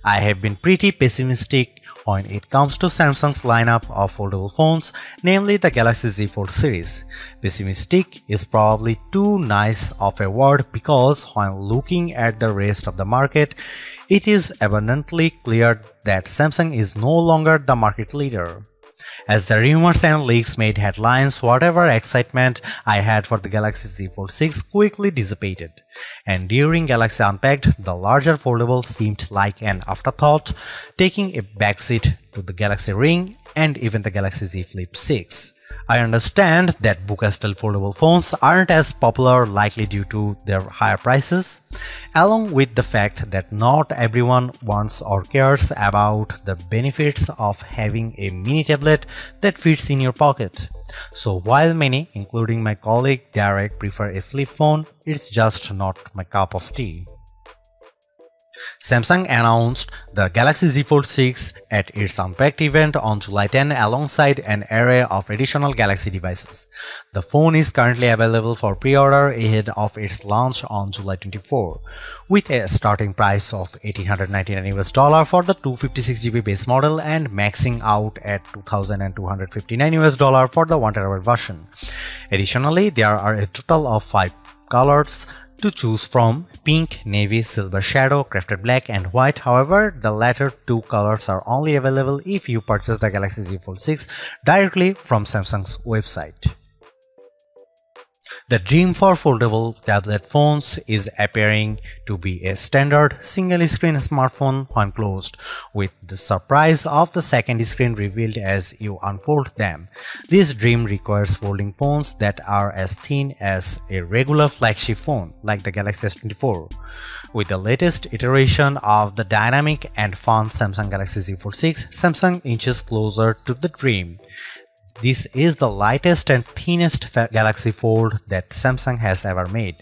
I have been pretty pessimistic when it comes to Samsung's lineup of foldable phones, namely the Galaxy Z Fold series. Pessimistic is probably too nice of a word because when looking at the rest of the market, it is abundantly clear that Samsung is no longer the market leader. As the rumors and leaks made headlines, whatever excitement I had for the Galaxy Z Fold 6 quickly dissipated, and during Galaxy Unpacked, the larger foldable seemed like an afterthought, taking a backseat to the Galaxy Ring and even the Galaxy Z Flip 6. I understand that Buka-style foldable phones aren't as popular, likely due to their higher prices, along with the fact that not everyone wants or cares about the benefits of having a mini tablet that fits in your pocket. So while many, including my colleague Derek, prefer a flip phone, it's just not my cup of tea. Samsung announced the Galaxy Z Fold 6 at its Unpacked event on July 10 alongside an array of additional Galaxy devices. The phone is currently available for pre-order ahead of its launch on July 24, with a starting price of $1,899 for the 256GB base model and maxing out at $2,259 for the 1TB version. Additionally, there are a total of 5 colors to choose from: pink, navy, silver shadow, crafted black and white. However, the latter two colors are only available if you purchase the Galaxy Z Fold 6 directly from Samsung's website. The dream for foldable tablet phones is appearing to be a standard single-screen smartphone when closed, with the surprise of the second screen revealed as you unfold them. This dream requires folding phones that are as thin as a regular flagship phone, like the Galaxy S24. With the latest iteration of the dynamic and fun Samsung Galaxy Z Fold 6, Samsung inches closer to the dream. This is the lightest and thinnest Galaxy Fold that Samsung has ever made.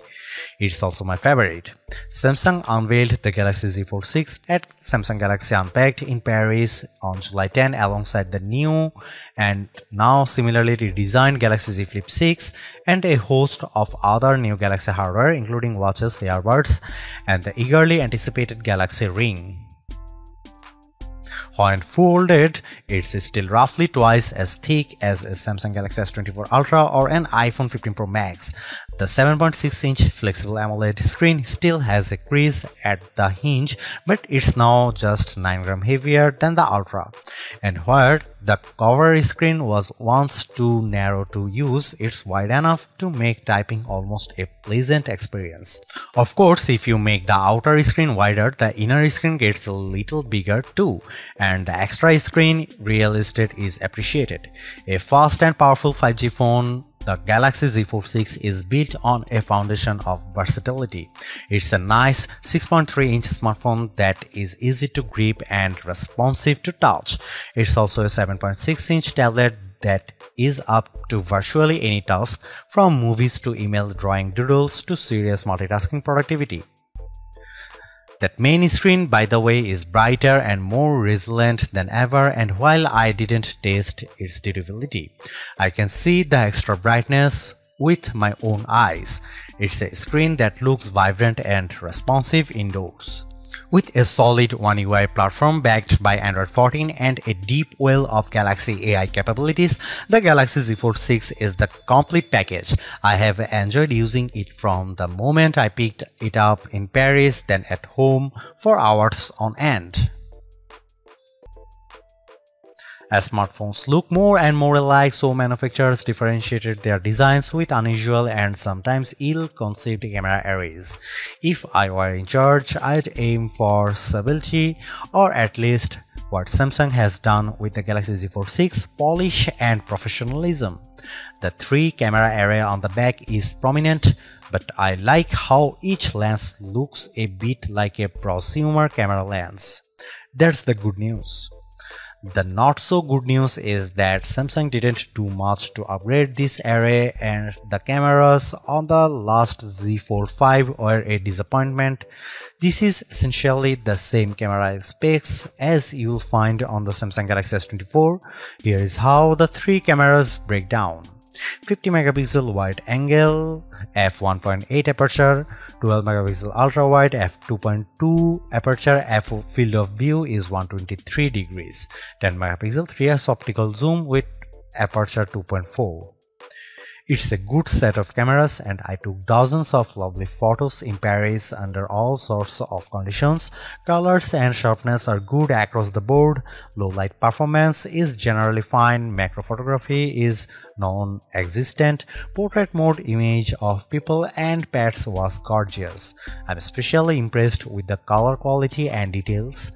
It's also my favorite. Samsung unveiled the Galaxy Z Fold 6 at Samsung Galaxy Unpacked in Paris on July 10 alongside the new and now similarly redesigned Galaxy Z Flip 6 and a host of other new Galaxy hardware including watches, earbuds, and the eagerly anticipated Galaxy Ring. When folded, it's still roughly twice as thick as a Samsung Galaxy S24 Ultra or an iPhone 15 Pro Max. The 7.6-inch flexible AMOLED screen still has a crease at the hinge, but it's now just 9 grams heavier than the Ultra. And where the cover screen was once too narrow to use, it's wide enough to make typing almost a pleasant experience. Of course, if you make the outer screen wider, the inner screen gets a little bigger too, and the extra screen real estate is appreciated. A fast and powerful 5G phone, the Galaxy Z Fold 6 is built on a foundation of versatility. It's a nice 6.3-inch smartphone that is easy to grip and responsive to touch. It's also a 7.6-inch tablet that is up to virtually any task, from movies to email, drawing doodles to serious multitasking productivity. That main screen, by the way, is brighter and more resilient than ever, and while I didn't test its durability, I can see the extra brightness with my own eyes. It's a screen that looks vibrant and responsive indoors. With a solid One UI platform backed by Android 14 and a deep well of Galaxy AI capabilities, the Galaxy Z Fold 6 is the complete package. I have enjoyed using it from the moment I picked it up in Paris, then at home for hours on end. As smartphones look more and more alike, so manufacturers differentiated their designs with unusual and sometimes ill-conceived camera arrays. If I were in charge, I'd aim for stability, or at least what Samsung has done with the Galaxy Z Fold 6, polish and professionalism. The 3-camera array on the back is prominent, but I like how each lens looks a bit like a prosumer camera lens. That's the good news. The not so good news is that Samsung didn't do much to upgrade this array, and the cameras on the last Z Fold 5 were a disappointment. This is essentially the same camera specs as you'll find on the Samsung Galaxy S24. Here is how the 3 cameras break down. 50 megapixel wide angle, f1.8 aperture, 12 megapixel ultra wide, f2.2 aperture, field of view is 123 degrees, 10 megapixel 3x optical zoom with aperture 2.4. It's a good set of cameras, and I took dozens of lovely photos in Paris under all sorts of conditions. Colors and sharpness are good across the board. Low light performance is generally fine. Macro photography is non-existent. Portrait mode image of people and pets was gorgeous. I'm especially impressed with the color quality and details.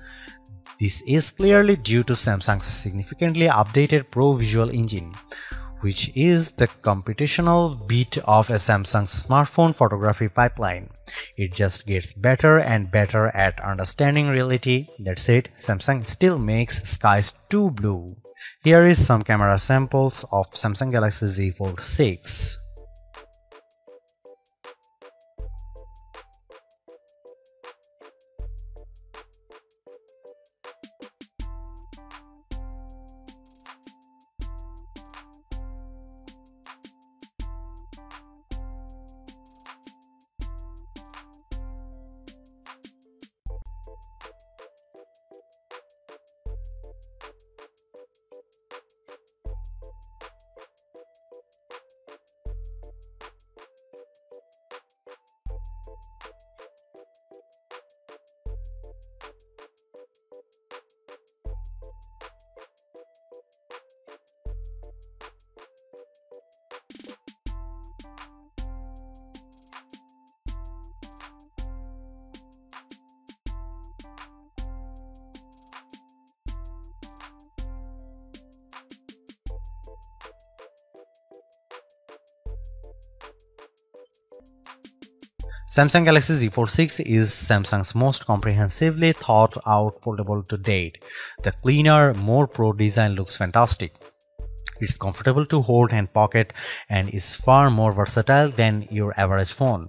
This is clearly due to Samsung's significantly updated Pro Visual Engine, which is the computational bit of a Samsung's smartphone photography pipeline. It just gets better and better at understanding reality. That's it, Samsung still makes skies too blue. Here is some camera samples of Samsung Galaxy Z Fold 6. Samsung Galaxy Z Fold 6 is Samsung's most comprehensively thought out foldable to date. The cleaner, more pro design looks fantastic. It's comfortable to hold and pocket and is far more versatile than your average phone.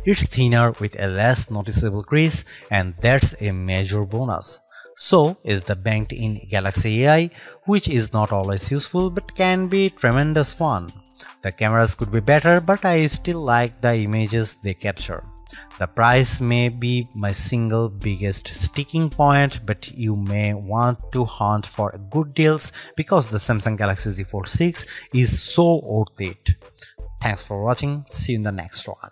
It's thinner with a less noticeable crease, and that's a major bonus. So is the banked-in Galaxy AI, which is not always useful but can be tremendous fun. The cameras could be better, but I still like the images they capture. The price may be my single biggest sticking point, but you may want to hunt for good deals because the Samsung Galaxy Z Fold 6 is so worth it. Thanks for watching. See you in the next one.